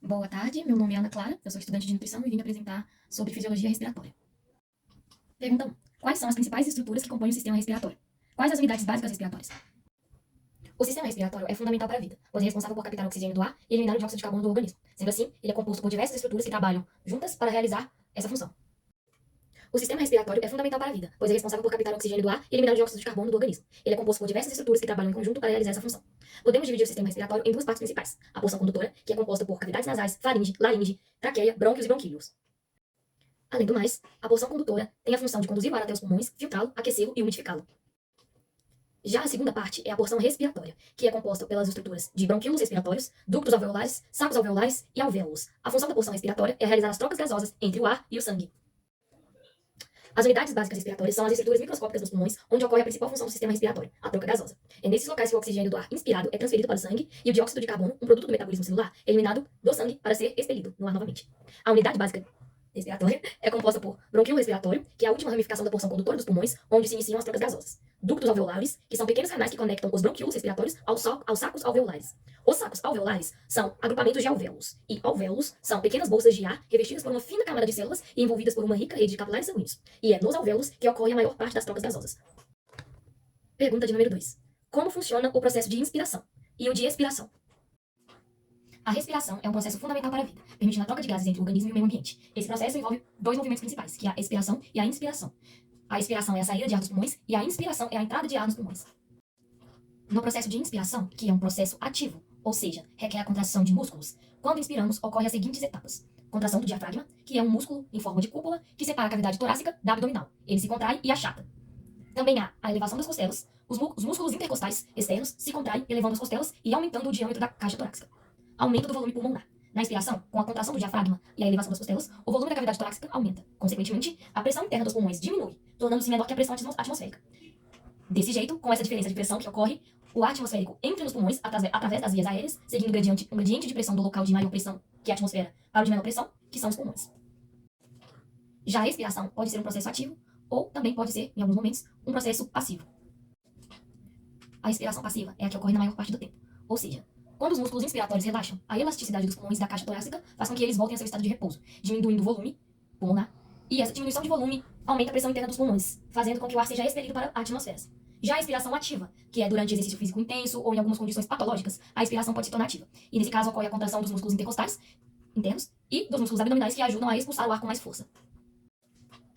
Boa tarde, meu nome é Ana Clara, eu sou estudante de nutrição e vim apresentar sobre fisiologia respiratória. Pergunta 1. Quais são as principais estruturas que compõem o sistema respiratório? Quais as unidades básicas respiratórias? O sistema respiratório é fundamental para a vida, pois é responsável por captar o oxigênio do ar e eliminar o dióxido de carbono do organismo. Sendo assim, ele é composto por diversas estruturas que trabalham juntas para realizar essa função. O sistema respiratório é fundamental para a vida, pois é responsável por captar o oxigênio do ar e eliminar o dióxido de carbono do organismo. Ele é composto por diversas estruturas que trabalham em conjunto para realizar essa função. Podemos dividir o sistema respiratório em duas partes principais: a porção condutora, que é composta por cavidades nasais, faringe, laringe, traqueia, brônquios e bronquíolos. Além do mais, a porção condutora tem a função de conduzir o ar até os pulmões, filtrá-lo, aquecê-lo e umidificá-lo. Já a segunda parte é a porção respiratória, que é composta pelas estruturas de bronquíolos respiratórios, ductos alveolares, sacos alveolares e alvéolos. A função da porção respiratória é realizar as trocas gasosas entre o ar e o sangue. As unidades básicas respiratórias são as estruturas microscópicas dos pulmões, onde ocorre a principal função do sistema respiratório, a troca gasosa. É nesses locais que o oxigênio do ar inspirado é transferido para o sangue e o dióxido de carbono, um produto do metabolismo celular, é eliminado do sangue para ser expelido no ar novamente. A unidade básica respiratória é composta por bronquíolo respiratório, que é a última ramificação da porção condutora dos pulmões, onde se iniciam as trocas gasosas. Ductos alveolares, que são pequenos canais que conectam os bronquíolos respiratórios aos sacos alveolares. Os sacos alveolares são agrupamentos de alvéolos, e alvéolos são pequenas bolsas de ar revestidas por uma fina camada de células e envolvidas por uma rica rede de capilares sanguíneos. E é nos alvéolos que ocorre a maior parte das trocas gasosas. Pergunta de número 2. Como funciona o processo de inspiração e o de expiração? A respiração é um processo fundamental para a vida, permitindo a troca de gases entre o organismo e o meio ambiente. Esse processo envolve dois movimentos principais, que é a expiração e a inspiração. A expiração é a saída de ar dos pulmões e a inspiração é a entrada de ar nos pulmões. No processo de inspiração, que é um processo ativo, ou seja, requer a contração de músculos, quando inspiramos, ocorrem as seguintes etapas. Contração do diafragma, que é um músculo em forma de cúpula que separa a cavidade torácica da abdominal. Ele se contrai e achata. Também há a elevação das costelas. Os músculos intercostais externos se contraem, elevando as costelas e aumentando o diâmetro da caixa torácica. Aumento do volume pulmonar. Na inspiração, com a contração do diafragma e a elevação das costelas, o volume da cavidade torácica aumenta. Consequentemente, a pressão interna dos pulmões diminui, tornando-se menor que a pressão atmosférica. Desse jeito, com essa diferença de pressão que ocorre, o ar atmosférico entra nos pulmões através das vias aéreas, seguindo um gradiente de pressão do local de maior pressão, que é a atmosfera, para o de menor pressão, que são os pulmões. Já a respiração pode ser um processo ativo, ou também pode ser, em alguns momentos, um processo passivo. A respiração passiva é a que ocorre na maior parte do tempo, ou seja, quando os músculos inspiratórios relaxam, a elasticidade dos pulmões e da caixa torácica faz com que eles voltem ao seu estado de repouso, diminuindo o volume pulmonar, e essa diminuição de volume aumenta a pressão interna dos pulmões, fazendo com que o ar seja expelido para a atmosfera. Já a expiração ativa, que é durante exercício físico intenso ou em algumas condições patológicas, a expiração pode se tornar ativa. E nesse caso ocorre a contração dos músculos intercostais internos e dos músculos abdominais que ajudam a expulsar o ar com mais força.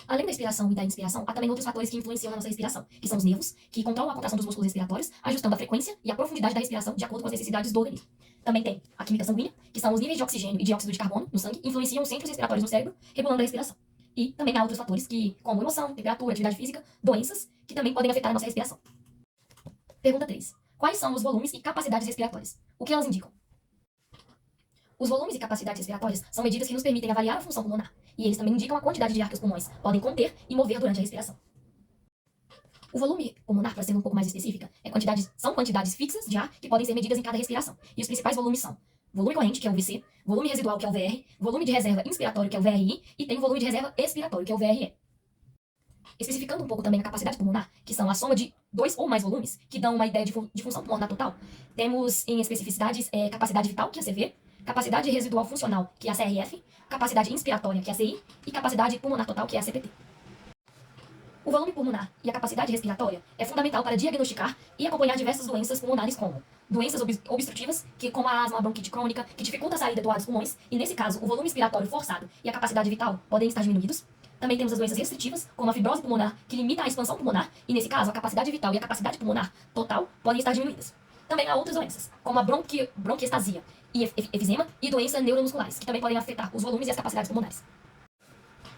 Além da expiração e da inspiração, há também outros fatores que influenciam na nossa respiração, que são os nervos, que controlam a contração dos músculos respiratórios, ajustando a frequência e a profundidade da respiração de acordo com as necessidades do organismo. Também tem a química sanguínea, que são os níveis de oxigênio e dióxido de carbono no sangue, influenciam os centros respiratórios no cérebro, regulando a respiração. E também há outros fatores como emoção, temperatura, atividade física, doenças, que também podem afetar a nossa respiração. Pergunta 3. Quais são os volumes e capacidades respiratórias? O que elas indicam? Os volumes e capacidades respiratórias são medidas que nos permitem avaliar a função pulmonar, e eles também indicam a quantidade de ar que os pulmões podem conter e mover durante a respiração. O volume pulmonar, para ser um pouco mais específica, são quantidades fixas de ar que podem ser medidas em cada respiração. E os principais volumes são volume corrente, que é o VC, volume residual, que é o VR, volume de reserva inspiratório, que é o VRI, e tem o volume de reserva expiratório, que é o VRE. Especificando um pouco também a capacidade pulmonar, que são a soma de dois ou mais volumes, que dão uma ideia de função pulmonar total, temos em especificidades capacidade vital, que é a CV, capacidade residual funcional, que é a CRF, capacidade inspiratória, que é a CI, e capacidade pulmonar total, que é a CPT. O volume pulmonar e a capacidade respiratória é fundamental para diagnosticar e acompanhar diversas doenças pulmonares como doenças obstrutivas, como a asma, a bronquite crônica, que dificulta a saída do ar dos pulmões, e nesse caso o volume inspiratório forçado e a capacidade vital podem estar diminuídos. Também temos as doenças restritivas, como a fibrose pulmonar, que limita a expansão pulmonar, e nesse caso a capacidade vital e a capacidade pulmonar total podem estar diminuídas. Também há outras doenças, como a bronquiectasia e efizema e doenças neuromusculares, que também podem afetar os volumes e as capacidades pulmonares.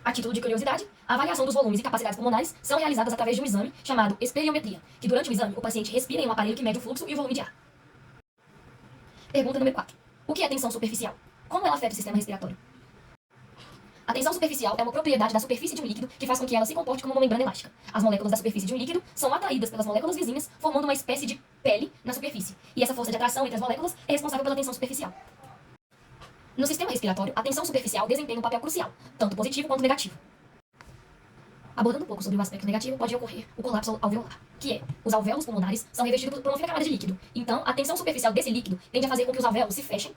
A título de curiosidade, a avaliação dos volumes e capacidades pulmonares são realizadas através de um exame chamado esperiometria, que durante o exame o paciente respira em um aparelho que mede o fluxo e o volume de ar. Pergunta número 4. O que é tensão superficial? Como ela afeta o sistema respiratório? A tensão superficial é uma propriedade da superfície de um líquido que faz com que ela se comporte como uma membrana elástica. As moléculas da superfície de um líquido são atraídas pelas moléculas vizinhas, formando uma espécie de pele na superfície. E essa força de atração entre as moléculas é responsável pela tensão superficial. No sistema respiratório, a tensão superficial desempenha um papel crucial, tanto positivo quanto negativo. Abordando um pouco sobre o aspecto negativo, pode ocorrer o colapso alveolar, que é, os alvéolos pulmonares são revestidos por uma fina camada de líquido. Então, a tensão superficial desse líquido tende a fazer com que os alvéolos se fechem,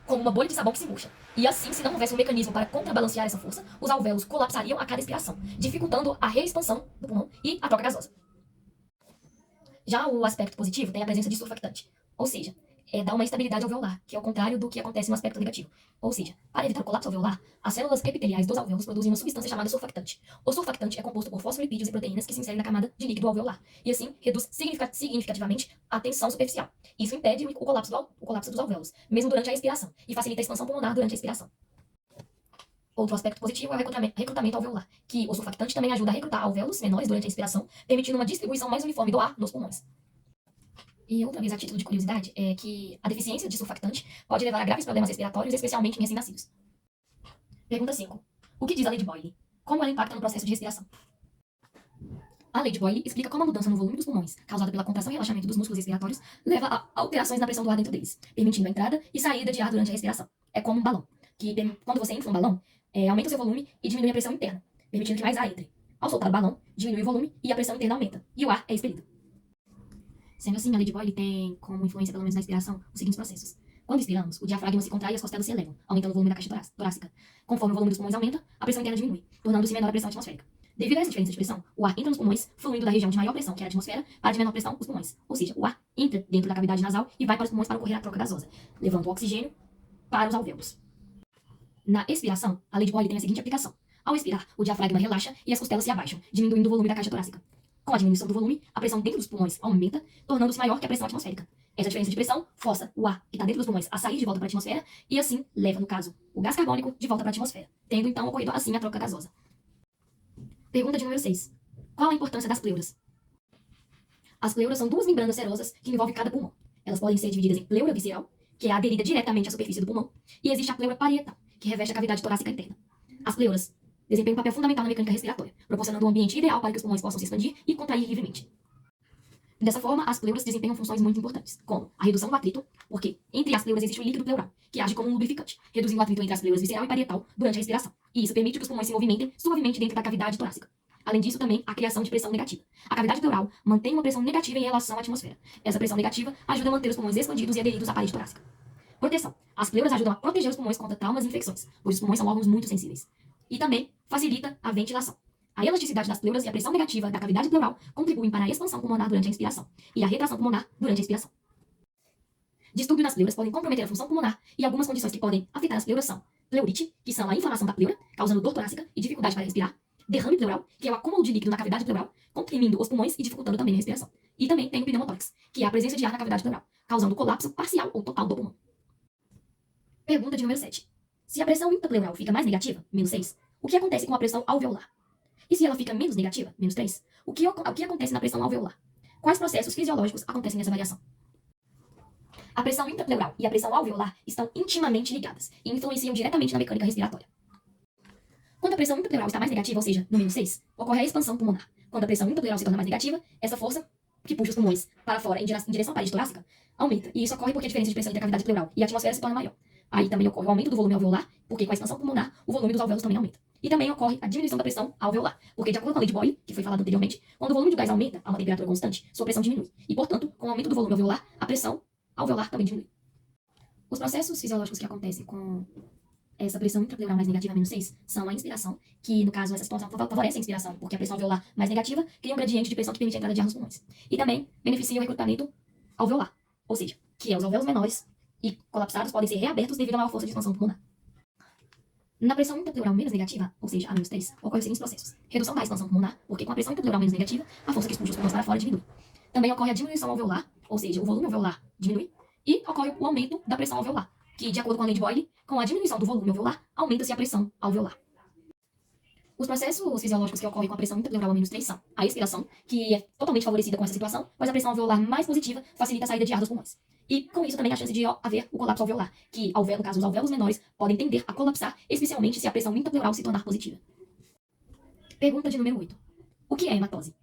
como uma bolha de sabão que se murcha. E assim, se não houvesse um mecanismo para contrabalancear essa força, os alvéolos colapsariam a cada expiração, dificultando a reexpansão do pulmão e a troca gasosa. Já o aspecto positivo tem a presença de surfactante, ou seja, dá uma estabilidade alveolar, que é o contrário do que acontece no aspecto negativo. Ou seja, para evitar o colapso alveolar, as células epiteliais dos alvéolos produzem uma substância chamada surfactante. O surfactante é composto por fosfolipídios e proteínas que se inserem na camada de líquido alveolar, e assim reduz significativamente a tensão superficial. Isso impede o colapso dos alvéolos, mesmo durante a expiração, e facilita a expansão pulmonar durante a expiração. Outro aspecto positivo é o recrutamento alveolar, que o surfactante também ajuda a recrutar alvéolos menores durante a expiração, permitindo uma distribuição mais uniforme do ar nos pulmões. E outra vez, a título de curiosidade, é que a deficiência de surfactante pode levar a graves problemas respiratórios, especialmente em recém-nascidos. Pergunta 5. O que diz a lei de Boyle? Como ela impacta no processo de respiração? A lei de Boyle explica como a mudança no volume dos pulmões, causada pela contração e relaxamento dos músculos respiratórios, leva a alterações na pressão do ar dentro deles, permitindo a entrada e saída de ar durante a respiração. É como um balão, que quando você infla um balão, aumenta o seu volume e diminui a pressão interna, permitindo que mais ar entre. Ao soltar o balão, diminui o volume e a pressão interna aumenta, e o ar é expelido. Sendo assim, a lei de Boyle tem como influência, pelo menos na expiração, os seguintes processos. Quando expiramos, o diafragma se contrai e as costelas se elevam, aumentando o volume da caixa torácica. Conforme o volume dos pulmões aumenta, a pressão interna diminui, tornando-se menor a pressão atmosférica. Devido a essa diferença de pressão, o ar entra nos pulmões, fluindo da região de maior pressão, que é a atmosfera, para a de menor pressão, os pulmões. Ou seja, o ar entra dentro da cavidade nasal e vai para os pulmões para ocorrer a troca gasosa, levando o oxigênio para os alvéolos. Na expiração, a lei de Boyle tem a seguinte aplicação. Ao expirar, o diafragma relaxa e as costelas se abaixam, diminuindo o volume da caixa torácica. Com a diminuição do volume, a pressão dentro dos pulmões aumenta, tornando-se maior que a pressão atmosférica. Essa diferença de pressão força o ar que está dentro dos pulmões a sair de volta para a atmosfera e assim leva, no caso, o gás carbônico de volta para a atmosfera, tendo então ocorrido assim a troca gasosa. Pergunta de número 6. Qual a importância das pleuras? As pleuras são duas membranas serosas que envolvem cada pulmão. Elas podem ser divididas em pleura visceral, que é aderida diretamente à superfície do pulmão, e existe a pleura parietal, que reveste a cavidade torácica interna. As pleuras desempenham um papel fundamental na mecânica respiratória, proporcionando um ambiente ideal para que os pulmões possam se expandir e contrair livremente. Dessa forma, as pleuras desempenham funções muito importantes, como a redução do atrito, porque entre as pleuras existe o líquido pleural, que age como um lubrificante, reduzindo o atrito entre as pleuras visceral e parietal durante a respiração, e isso permite que os pulmões se movimentem suavemente dentro da cavidade torácica. Além disso, também, a criação de pressão negativa. A cavidade pleural mantém uma pressão negativa em relação à atmosfera. Essa pressão negativa ajuda a manter os pulmões expandidos e aderidos à parede torácica. Proteção. As pleuras ajudam a proteger os pulmões contra traumas e infecções, pois os pulmões são órgãos muito sensíveis. E também facilita a ventilação. A elasticidade das pleuras e a pressão negativa da cavidade pleural contribuem para a expansão pulmonar durante a inspiração e a retração pulmonar durante a expiração. Distúrbios nas pleuras podem comprometer a função pulmonar e algumas condições que podem afetar as pleuras são pleurite, que são a inflamação da pleura, causando dor torácica e dificuldade para respirar, derrame pleural, que é o acúmulo de líquido na cavidade pleural, comprimindo os pulmões e dificultando também a respiração. E também tem o pneumotórax, que é a presença de ar na cavidade pleural, causando colapso parcial ou total do pulmão. Pergunta de número 7. Se a pressão intrapleural fica mais negativa, menos 6, o que acontece com a pressão alveolar? E se ela fica menos negativa, menos 3, o que acontece na pressão alveolar? Quais processos fisiológicos acontecem nessa variação? A pressão intrapleural e a pressão alveolar estão intimamente ligadas e influenciam diretamente na mecânica respiratória. Quando a pressão intrapleural está mais negativa, ou seja, no menos 6, ocorre a expansão pulmonar. Quando a pressão intrapleural se torna mais negativa, essa força que puxa os pulmões para fora em direção à parede torácica aumenta. E isso ocorre porque a diferença de pressão entre a cavidade pleural e a atmosfera se torna maior. Aí também ocorre o aumento do volume alveolar, porque com a expansão pulmonar, o volume dos alvéolos também aumenta. E também ocorre a diminuição da pressão alveolar, porque de acordo com a lei de Boyle, que foi falado anteriormente, quando o volume do gás aumenta a uma temperatura constante, sua pressão diminui. E, portanto, com o aumento do volume alveolar, a pressão alveolar também diminui. Os processos fisiológicos que acontecem com essa pressão intrapleural mais negativa, menos 6, são a inspiração, que no caso essa situação favorece a inspiração, porque a pressão alveolar mais negativa cria um gradiente de pressão que permite a entrada de ar nos pulmões. E também beneficia o recrutamento alveolar, ou seja, que os alvéolos menores e colapsados podem ser reabertos devido à maior força de expansão pulmonar. Na pressão intrapleural menos negativa, ou seja, a menos 3, ocorrem os seguintes processos. Redução da expansão pulmonar, porque com a pressão intrapleural menos negativa, a força que expulsa os pulmões para fora diminui. Também ocorre a diminuição alveolar, ou seja, o volume alveolar diminui, e ocorre o aumento da pressão alveolar, que, de acordo com a lei de Boyle, com a diminuição do volume alveolar, aumenta-se a pressão alveolar. Os processos fisiológicos que ocorrem com a pressão intrapleural a menos 3 são a expiração, que é totalmente favorecida com essa situação, pois a pressão alveolar mais positiva facilita a saída de ar dos pulmões. E com isso também a chance de haver o colapso alveolar, que, no caso, os alvéolos menores podem tender a colapsar, especialmente se a pressão intrapleural se tornar positiva. Pergunta de número 8. O que é hematose?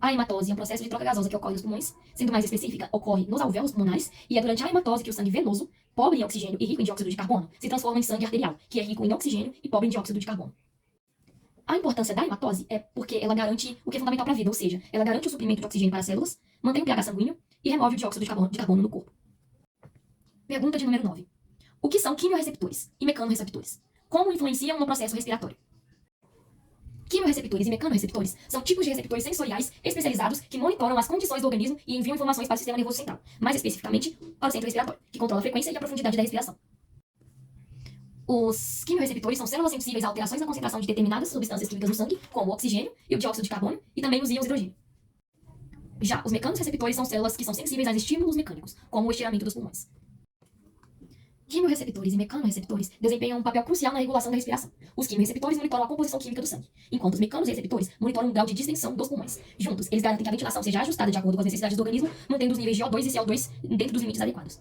A hematose é um processo de troca gasosa que ocorre nos pulmões, sendo mais específica, ocorre nos alvéolos pulmonares, e é durante a hematose que o sangue venoso, pobre em oxigênio e rico em dióxido de carbono, se transforma em sangue arterial, que é rico em oxigênio e pobre em dióxido de carbono. A importância da hematose é porque ela garante o que é fundamental para a vida, ou seja, ela garante o suprimento de oxigênio para as células, mantém o pH sanguíneo e remove o dióxido de carbono no corpo. Pergunta de número 9. O que são quimiorreceptores e mecanorreceptores? Como influenciam no processo respiratório? Quimiorreceptores e mecanorreceptores são tipos de receptores sensoriais especializados que monitoram as condições do organismo e enviam informações para o sistema nervoso central, mais especificamente para o centro respiratório, que controla a frequência e a profundidade da respiração. Os quimiorreceptores são células sensíveis a alterações na concentração de determinadas substâncias químicas no sangue, como o oxigênio e o dióxido de carbono, e também os íons hidrogênio. Já os mecanorreceptores são células que são sensíveis a estímulos mecânicos, como o estiramento dos pulmões. Quimiorreceptores e mecanorreceptores desempenham um papel crucial na regulação da respiração. Os quimiorreceptores monitoram a composição química do sangue, enquanto os mecanorreceptores monitoram o grau de distensão dos pulmões. Juntos, eles garantem que a ventilação seja ajustada de acordo com as necessidades do organismo, mantendo os níveis de O2 e CO2 dentro dos limites adequados.